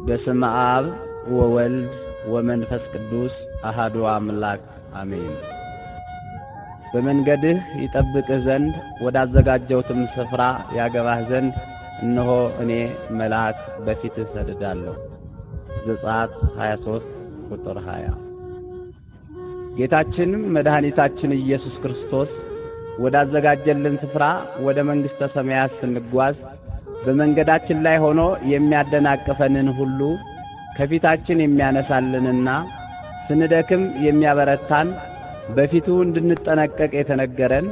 በስመ አብ ወወልድ ወመንፈስ ቅዱስ አሐዱ አምላክ አሜን። በመንገድህ ይጠብቅህ ዘንድ ወዳዘጋጀሁትም ስፍራ ያገባህ ዘንድ እነሆ እኔ መልአክ በፊትህ እሰድዳለሁ። ዘጸአት 23 ቁጥር 20። ጌታችን መድኃኒታችን ኢየሱስ ክርስቶስ ወዳዘጋጀልን ስፍራ ወደ መንግሥተ ሰማያት ስንጓዝ በመንገዳችን ላይ ሆኖ የሚያደናቅፈንን ሁሉ ከፊታችን የሚያነሳልንና ስንደክም የሚያበረታን በፊቱ እንድንጠነቀቅ የተነገረን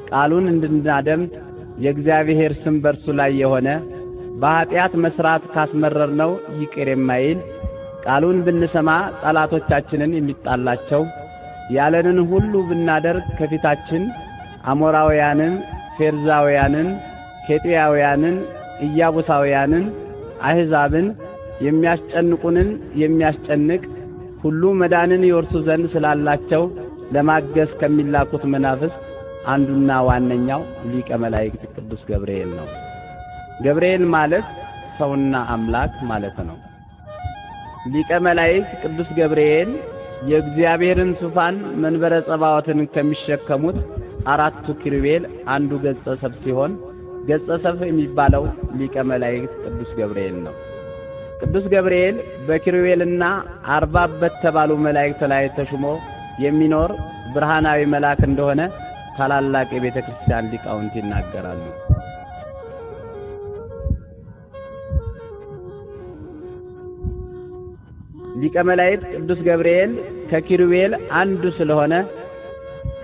ቃሉን እንድናደምጥ የእግዚአብሔር ስም በርሱ ላይ የሆነ በኃጢአት መስራት ካስመረርነው ይቅር የማይል ቃሉን ብንሰማ ጠላቶቻችንን የሚጣላቸው ያለንን ሁሉ ብናደርግ ከፊታችን አሞራውያንን፣ ፌርዛውያንን፣ ኬጢያውያንን፣ ኢያቡሳውያንን፣ አሕዛብን የሚያስጨንቁንን የሚያስጨንቅ ሁሉ መዳንን ይወርሱ ዘንድ ስላላቸው ለማገዝ ከሚላኩት መናፍስት አንዱና ዋነኛው ሊቀ መላእክት ቅዱስ ገብርኤል ነው። ገብርኤል ማለት ሰውና አምላክ ማለት ነው። ሊቀ መላእክት ቅዱስ ገብርኤል የእግዚአብሔርን ዙፋን መንበረ ጸባዖትን ከሚሸከሙት አራቱ ኪሩቤል አንዱ ገጸ ሰብ ሲሆን ገጸ ሰብ የሚባለው ሊቀ መላእክት ቅዱስ ገብርኤል ነው። ቅዱስ ገብርኤል በኪሩቤልና አርባብ በተባሉ መላእክት ላይ ተሹሞ የሚኖር ብርሃናዊ መልአክ እንደሆነ ታላላቅ የቤተ ክርስቲያን ሊቃውንት ይናገራሉ። ሊቀ መላእክት ቅዱስ ገብርኤል ከኪሩቤል አንዱ ስለሆነ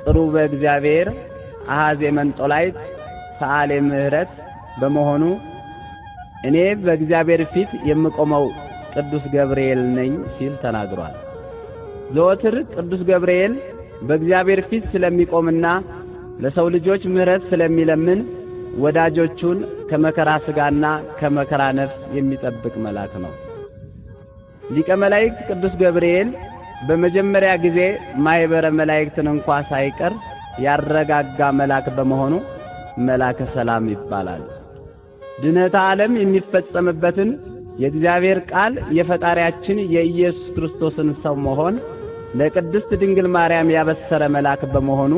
ቅሩበ እግዚአብሔር አሐዜ መንጦላይት ሰዓሌ ምሕረት በመሆኑ እኔ በእግዚአብሔር ፊት የምቆመው ቅዱስ ገብርኤል ነኝ ሲል ተናግሯል። ዘወትር ቅዱስ ገብርኤል በእግዚአብሔር ፊት ስለሚቆምና ለሰው ልጆች ምሕረት ስለሚለምን ወዳጆቹን ከመከራ ሥጋና ከመከራ ነፍስ የሚጠብቅ መልአክ ነው። ሊቀ መላእክት ቅዱስ ገብርኤል በመጀመሪያ ጊዜ ማኅበረ መላእክትን እንኳ ሳይቀር ያረጋጋ መልአክ በመሆኑ መልአከ ሰላም ይባላል። ድኅነተ ዓለም የሚፈጸምበትን የእግዚአብሔር ቃል የፈጣሪያችን የኢየሱስ ክርስቶስን ሰው መሆን ለቅድስት ድንግል ማርያም ያበሰረ መልአክ በመሆኑ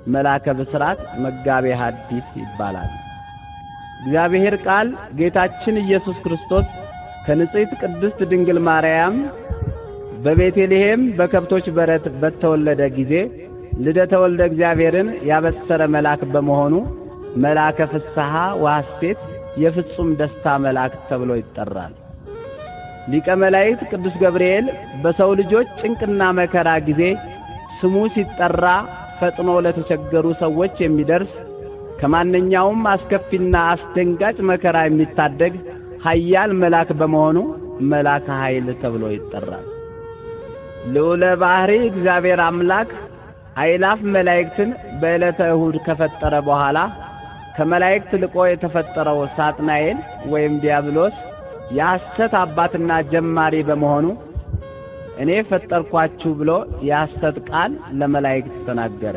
መልአከ ብስራት መጋቤ ሐዲስ ይባላል። እግዚአብሔር ቃል ጌታችን ኢየሱስ ክርስቶስ ከንጽሕት ቅድስት ድንግል ማርያም በቤተልሔም በከብቶች በረት በተወለደ ጊዜ ልደተ ወልደ እግዚአብሔርን ያበሰረ መልአክ በመሆኑ መልአከ ፍስሐ ወሐሴት የፍጹም ደስታ መልአክ ተብሎ ይጠራል። ሊቀ መላእክት ቅዱስ ገብርኤል በሰው ልጆች ጭንቅና መከራ ጊዜ ስሙ ሲጠራ ፈጥኖ ለተቸገሩ ሰዎች የሚደርስ ከማንኛውም አስከፊና አስደንጋጭ መከራ የሚታደግ ኃያል መልአክ በመሆኑ መልአከ ኃይል ተብሎ ይጠራል። ልዑለ ባሕሪ እግዚአብሔር አምላክ አእላፍ መላእክትን በዕለተ እሁድ ከፈጠረ በኋላ ከመላእክት ልቆ የተፈጠረው ሳጥናኤል ወይም ዲያብሎስ የሐሰት አባትና ጀማሪ በመሆኑ እኔ ፈጠርኳችሁ ብሎ የሐሰት ቃል ለመላእክት ተናገረ።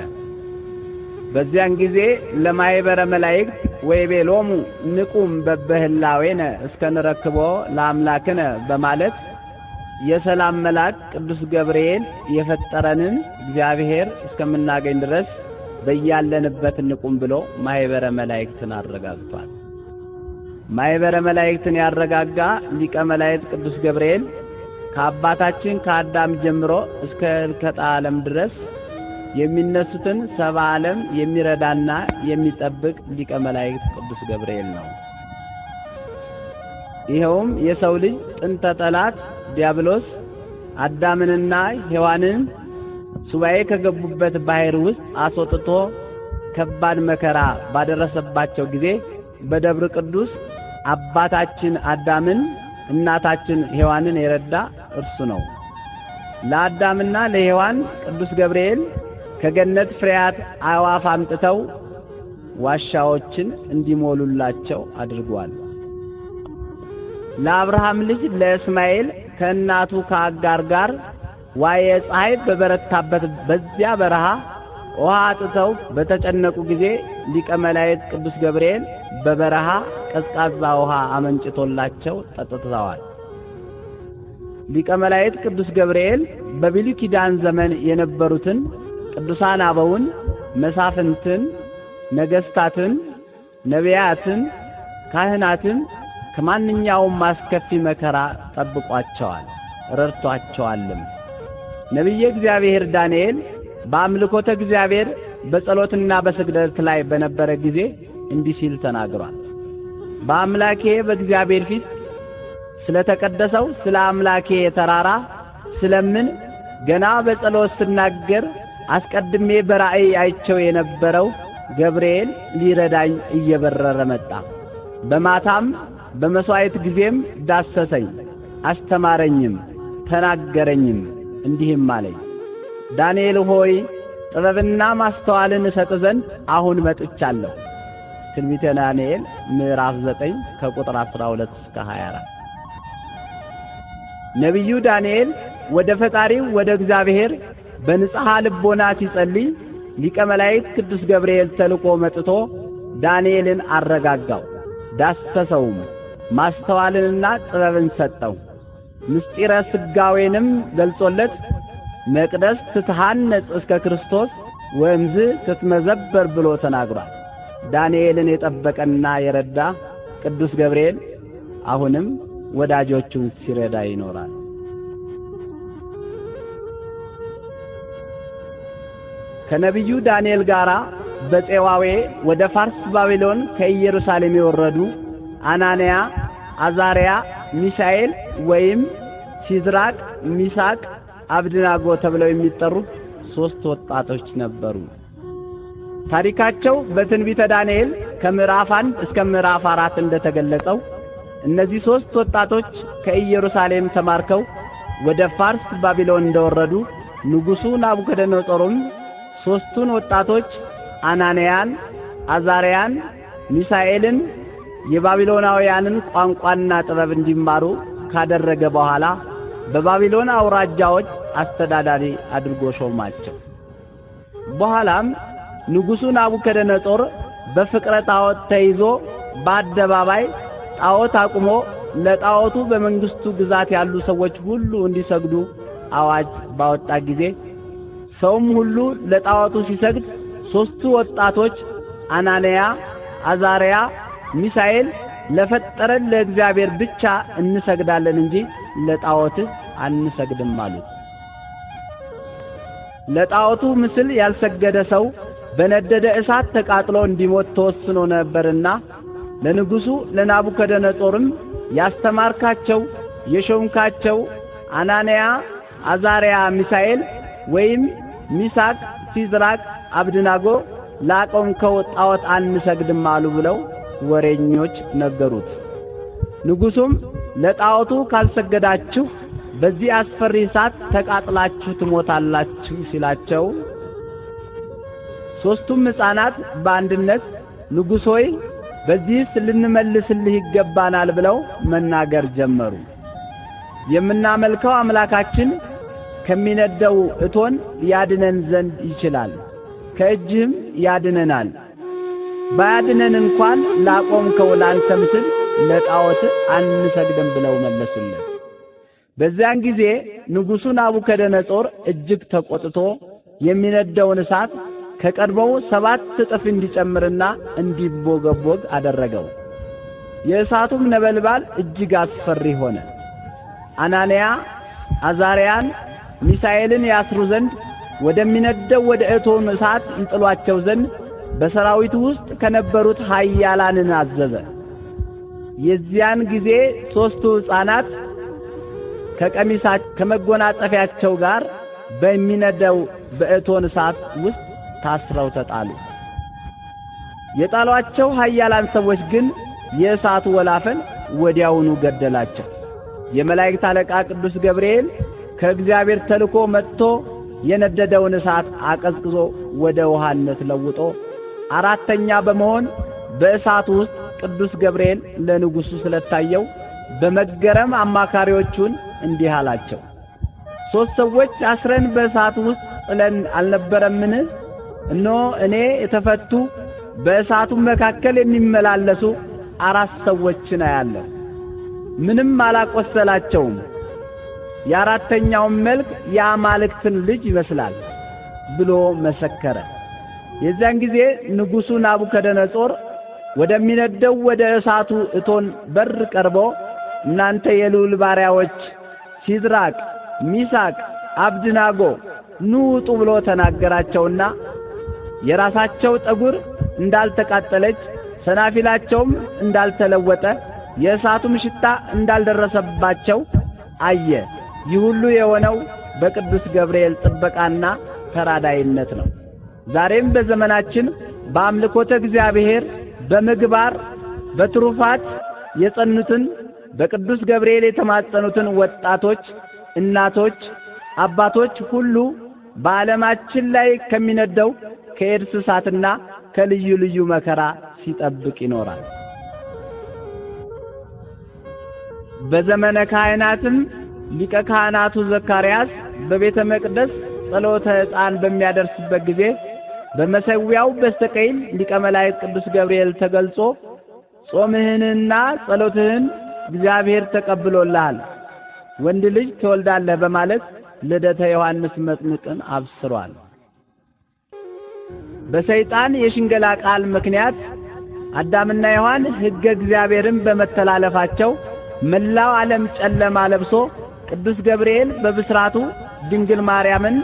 በዚያን ጊዜ ለማኅበረ መላእክት ወይቤሎሙ ንቁም በበህላዌነ እስከንረክቦ ለአምላክነ በማለት የሰላም መልአክ ቅዱስ ገብርኤል የፈጠረንን እግዚአብሔር እስከምናገኝ ድረስ በያለንበት ንቁም ብሎ ማኅበረ መላእክትን አረጋግቷል። ማኅበረ መላእክትን ያረጋጋ ሊቀ መላእክት ቅዱስ ገብርኤል ከአባታችን ከአዳም ጀምሮ እስከ ሕልቀተ ዓለም ድረስ የሚነሱትን ሰብአ ዓለም የሚረዳና የሚጠብቅ ሊቀ መላእክት ቅዱስ ገብርኤል ነው። ይኸውም የሰው ልጅ ጥንተ ጠላት ዲያብሎስ አዳምንና ሔዋንን ሱባኤ ከገቡበት ባሕር ውስጥ አስወጥቶ ከባድ መከራ ባደረሰባቸው ጊዜ በደብረ ቅዱስ አባታችን አዳምን እናታችን ሔዋንን የረዳ እርሱ ነው። ለአዳምና ለሔዋን ቅዱስ ገብርኤል ከገነት ፍሬያት አዕዋፍ አምጥተው ዋሻዎችን እንዲሞሉላቸው አድርጓል። ለአብርሃም ልጅ ለእስማኤል ከእናቱ ከአጋር ጋር ዋየ ፀሐይ በበረታበት በዚያ በረሃ ውሃ አጥተው በተጨነቁ ጊዜ ሊቀ መላእክት ቅዱስ ገብርኤል በበረሃ ቀዝቃዛ ውሃ አመንጭቶላቸው ጠጥተዋል። ሊቀ መላእክት ቅዱስ ገብርኤል በብሉይ ኪዳን ዘመን የነበሩትን ቅዱሳን አበውን፣ መሳፍንትን፣ ነገስታትን፣ ነቢያትን፣ ካህናትን ከማንኛውም አስከፊ መከራ ጠብቋቸዋል፣ ረድቷቸዋልም። ነቢየ እግዚአብሔር ዳንኤል በአምልኮተ እግዚአብሔር በጸሎትና በስግደት ላይ በነበረ ጊዜ እንዲህ ሲል ተናግሯል። በአምላኬ በእግዚአብሔር ፊት ስለተቀደሰው ስለ አምላኬ ተራራ ስለምን ገና በጸሎት ስናገር አስቀድሜ በራእይ አይቸው የነበረው ገብርኤል ሊረዳኝ እየበረረ መጣ። በማታም በመሥዋዕት ጊዜም ዳሰሰኝ፣ አስተማረኝም፣ ተናገረኝም፣ እንዲህም አለኝ፣ ዳንኤል ሆይ ጥበብና ማስተዋልን እሰጥ ዘንድ አሁን መጥቻለሁ። ትንቢተ ዳንኤል ምዕራፍ 9 ከቁጥር 12 እስከ 24። ነቢዩ ዳንኤል ወደ ፈጣሪው ወደ እግዚአብሔር በንጽሐ ልቦና ሲጸልይ ሊቀ መላእክት ቅዱስ ገብርኤል ተልኮ መጥቶ ዳንኤልን አረጋጋው፣ ዳሰሰውም፣ ማስተዋልንና ጥበብን ሰጠው። ምስጢረ ስጋዌንም ገልጾለት መቅደስ ትትሃነጽ እስከ ክርስቶስ ወእምዝ ትትመዘበር ብሎ ተናግሯል። ዳንኤልን የጠበቀና የረዳ ቅዱስ ገብርኤል አሁንም ወዳጆቹን ሲረዳ ይኖራል። ከነቢዩ ዳንኤል ጋራ በፄዋዌ ወደ ፋርስ ባቢሎን ከኢየሩሳሌም የወረዱ አናንያ፣ አዛርያ፣ ሚሳኤል ወይም ሲድራቅ፣ ሚሳቅ፣ አብድናጎ ተብለው የሚጠሩ 3 ወጣቶች ነበሩ። ታሪካቸው በትንቢተ ዳንኤል ከምዕራፍ 1 እስከ ምዕራፍ 4 እንደተገለጸው እነዚህ 3 ወጣቶች ከኢየሩሳሌም ተማርከው ወደ ፋርስ ባቢሎን እንደወረዱ ንጉሡ ናቡከደነጾርም 3ቱን ወጣቶች አናንያን፣ አዛርያን፣ ሚሳኤልን የባቢሎናውያንን ቋንቋና ጥበብ እንዲማሩ ካደረገ በኋላ በባቢሎን አውራጃዎች አስተዳዳሪ አድርጎ ሾማቸው። በኋላም ንጉሡ ናቡከደነጾር በፍቅረ ጣዖት ተይዞ በአደባባይ ጣዖት አቁሞ ለጣዖቱ በመንግስቱ ግዛት ያሉ ሰዎች ሁሉ እንዲሰግዱ አዋጅ ባወጣ ጊዜ ሰውም ሁሉ ለጣዖቱ ሲሰግድ 3ቱ ወጣቶች አናንያ፣ አዛርያ፣ ሚሳኤል ለፈጠረን ለእግዚአብሔር ብቻ እንሰግዳለን እንጂ ለጣዖት አንሰግድም አሉት። ለጣዖቱ ምስል ያልሰገደ ሰው በነደደ እሳት ተቃጥሎ እንዲሞት ተወስኖ ነበርና ለንጉሡ ለናቡከደነጾርም ያስተማርካቸው የሾምካቸው አናንያ፣ አዛርያ፣ ሚሳኤል ወይም ሚሳቅ፣ ሲድራቅ፣ አብድናጎ ላቆምከው ጣዖት አንሰግድም አሉ ብለው ወሬኞች ነገሩት። ንጉሡም ለጣዖቱ ካልሰገዳችሁ በዚህ አስፈሪ እሳት ተቃጥላችሁ ትሞታላችሁ ሲላቸው 3ቱም ሕፃናት በአንድነት ንጉሥ ሆይ በዚህስ ልንመልስልህ ይገባናል ብለው መናገር ጀመሩ። የምናመልከው አምላካችን ከሚነደው እቶን ያድነን ዘንድ ይችላል፣ ከእጅህም ያድነናል። ባያድነን እንኳን ላቆምከው ላንተ ምስል ለጣዖት አንሰግድም ብለው መለሱለት። በዚያን ጊዜ ንጉሡ ናቡከደነጾር እጅግ ተቆጥቶ የሚነደውን እሳት ከቀድሞው 7 እጥፍ እንዲጨምርና እንዲቦገቦግ አደረገው። የእሳቱም ነበልባል እጅግ አስፈሪ ሆነ። አናንያ፣ አዛርያን፣ ሚሳኤልን ያስሩ ዘንድ ወደሚነደው ወደ እቶኑ እሳት ይጥሏቸው ዘንድ በሰራዊቱ ውስጥ ከነበሩት ኃያላንን አዘዘ። የዚያን ጊዜ 3ቱ ሕፃናት ከመጎናጸፊያቸው ጋር በሚነደው በእቶን እሳት ውስጥ ታስረው ተጣሉ። የጣሏቸው ኃያላን ሰዎች ግን የእሳቱ ወላፈን ወዲያውኑ ገደላቸው። የመላእክት አለቃ ቅዱስ ገብርኤል ከእግዚአብሔር ተልኮ መጥቶ የነደደውን እሳት አቀዝቅዞ ወደ ውሃነት ለውጦ 4ኛ በመሆን በእሳቱ ውስጥ ቅዱስ ገብርኤል ለንጉሡ ስለታየው በመገረም አማካሪዎቹን እንዲህ አላቸው፣ 3 ሰዎች አስረን በእሳቱ ውስጥ ጥለን አልነበረምን? እነሆ እኔ የተፈቱ በእሳቱ መካከል የሚመላለሱ 4 ሰዎችን አያለሁ። ምንም አላቆሰላቸውም። የአራተኛው መልክ የአማልክትን ልጅ ይመስላል ብሎ መሰከረ። የዚያን ጊዜ ንጉሡ ናቡከደነጾር ወደሚነደው ወደ እሳቱ እቶን በር ቀርቦ እናንተ የልዑል ባሪያዎች ሲድራቅ፣ ሚሳቅ፣ አብድናጎ ኑ ውጡ ብሎ ተናገራቸውና የራሳቸው ጠጉር እንዳልተቃጠለች ሰናፊላቸውም እንዳልተለወጠ የእሳቱም ሽታ እንዳልደረሰባቸው አየ። ይህ ሁሉ የሆነው በቅዱስ ገብርኤል ጥበቃና ተራዳይነት ነው። ዛሬም በዘመናችን በአምልኮተ እግዚአብሔር በምግባር በትሩፋት የጸኑትን በቅዱስ ገብርኤል የተማጸኑትን ወጣቶች፣ እናቶች፣ አባቶች ሁሉ በዓለማችን ላይ ከሚነደው ከኤድስ እሳትና ከልዩ ልዩ መከራ ሲጠብቅ ይኖራል። በዘመነ ካህናትም ሊቀ ካህናቱ ዘካርያስ በቤተ መቅደስ ጸሎተ ዕጣን በሚያደርስበት ጊዜ በመሠዊያው በስተቀኝ ሊቀ መላእክት ቅዱስ ገብርኤል ተገልጾ ጾምህንና ጸሎትህን እግዚአብሔር ተቀብሎልሃል፣ ወንድ ልጅ ትወልዳለህ በማለት ልደተ ዮሐንስ መጥምቅን አብስሯል። በሰይጣን የሽንገላ ቃል ምክንያት አዳምና ሔዋን ሕገ እግዚአብሔርን በመተላለፋቸው መላው ዓለም ጨለማ ለብሶ ቅዱስ ገብርኤል በብስራቱ ድንግል ማርያምን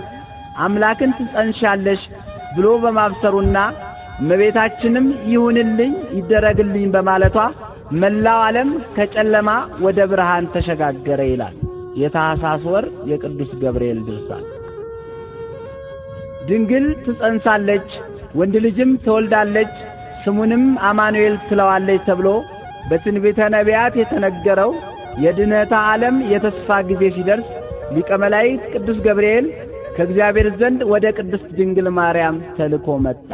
አምላክን ትጸንሻለሽ ብሎ በማብሰሩና እመቤታችንም ይሁንልኝ ይደረግልኝ በማለቷ መላው ዓለም ከጨለማ ወደ ብርሃን ተሸጋገረ ይላል የታኅሳስ ወር የቅዱስ ገብርኤል ድርሳን። ድንግል ትጸንሳለች፣ ወንድ ልጅም ትወልዳለች፣ ስሙንም አማኑኤል ትለዋለች ተብሎ በትንቢተ ነቢያት የተነገረው የድኅነተ ዓለም የተስፋ ጊዜ ሲደርስ ሊቀ መላእክት ቅዱስ ገብርኤል ከእግዚአብሔር ዘንድ ወደ ቅድስት ድንግል ማርያም ተልኮ መጣ።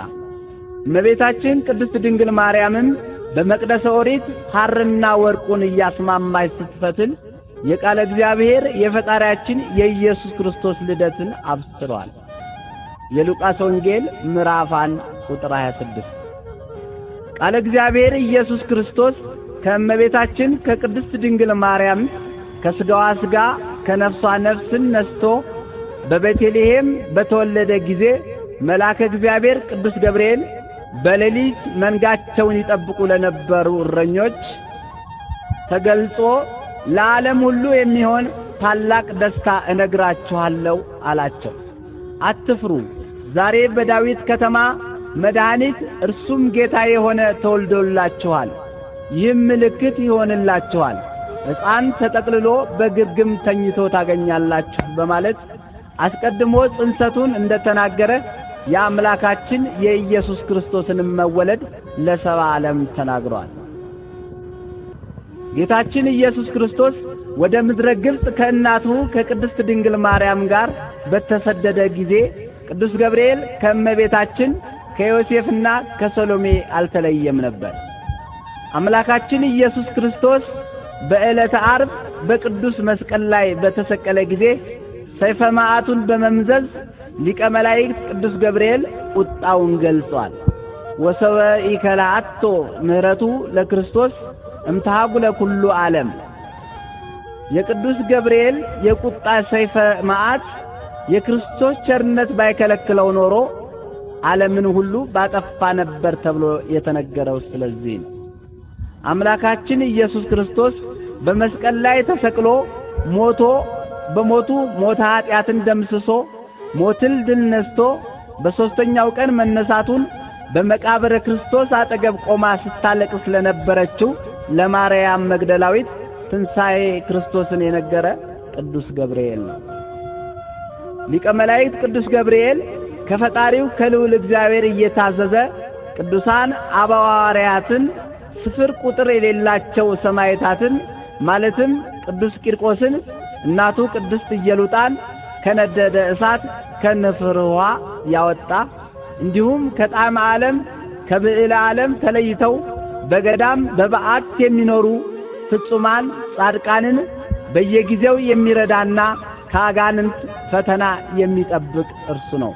እመቤታችን ቅድስት ድንግል ማርያምም በመቅደሰ ኦሪት ሐርና ወርቁን እያስማማች ስትፈትል የቃለ እግዚአብሔር የፈጣሪያችን የኢየሱስ ክርስቶስ ልደትን አብስሯል። የሉቃስ ወንጌል ምዕራፍ 1 ቁጥር 26። ቃለ እግዚአብሔር ኢየሱስ ክርስቶስ ከእመቤታችን ከቅድስት ድንግል ማርያም ከሥጋዋ ሥጋ ከነፍሷ ነፍስን ነስቶ በቤተልሔም በተወለደ ጊዜ መልአከ እግዚአብሔር ቅዱስ ገብርኤል በሌሊት መንጋቸውን ይጠብቁ ለነበሩ እረኞች ተገልጾ ለዓለም ሁሉ የሚሆን ታላቅ ደስታ እነግራችኋለሁ አላቸው። አትፍሩ፣ ዛሬ በዳዊት ከተማ መድኃኒት እርሱም ጌታ የሆነ ተወልዶላችኋል። ይህም ምልክት ይሆንላችኋል፣ ሕፃን ተጠቅልሎ በግርግም ተኝቶ ታገኛላችሁ በማለት አስቀድሞ ጽንሰቱን እንደተናገረ የአምላካችን የኢየሱስ ክርስቶስን መወለድ ለሰባ ዓለም ተናግሯል። ጌታችን ኢየሱስ ክርስቶስ ወደ ምድረ ግብጽ ከእናቱ ከቅድስት ድንግል ማርያም ጋር በተሰደደ ጊዜ ቅዱስ ገብርኤል ከእመቤታችን ከዮሴፍና ከሰሎሜ አልተለየም ነበር። አምላካችን ኢየሱስ ክርስቶስ በዕለተ ዓርብ በቅዱስ መስቀል ላይ በተሰቀለ ጊዜ ሰይፈ መዓቱን በመምዘዝ ሊቀ መላእክት ቅዱስ ገብርኤል ቁጣውን ገልጿል። ወሰበ ኢከላአቶ ምህረቱ ለክርስቶስ እምታጉለ ኩሉ ዓለም። የቅዱስ ገብርኤል የቁጣ ሰይፈ መዓት የክርስቶስ ቸርነት ባይከለክለው ኖሮ ዓለምን ሁሉ ባጠፋ ነበር ተብሎ የተነገረው ስለዚህ ነው። አምላካችን ኢየሱስ ክርስቶስ በመስቀል ላይ ተሰቅሎ ሞቶ በሞቱ ሞተ ኃጢአትን ደምስሶ ሞትን ድል ነስቶ በሦስተኛው ቀን መነሳቱን በመቃብረ ክርስቶስ አጠገብ ቆማ ስታለቅስ ስለነበረችው ለማርያም መግደላዊት ትንሣኤ ክርስቶስን የነገረ ቅዱስ ገብርኤል ነው። ሊቀ መላእክት ቅዱስ ገብርኤል ከፈጣሪው ከልዑል እግዚአብሔር እየታዘዘ ቅዱሳን አበው ሐዋርያትን ስፍር ቁጥር የሌላቸው ሰማዕታትን ማለትም ቅዱስ ቂርቆስን እናቱ ቅድስት ኢየሉጣን ከነደደ እሳት ከነፍር ውኃ ያወጣ እንዲሁም ከጣዕመ ዓለም ከብዕለ ዓለም ተለይተው በገዳም በበዓት የሚኖሩ ፍጹማን ጻድቃንን በየጊዜው የሚረዳና ከአጋንንት ፈተና የሚጠብቅ እርሱ ነው።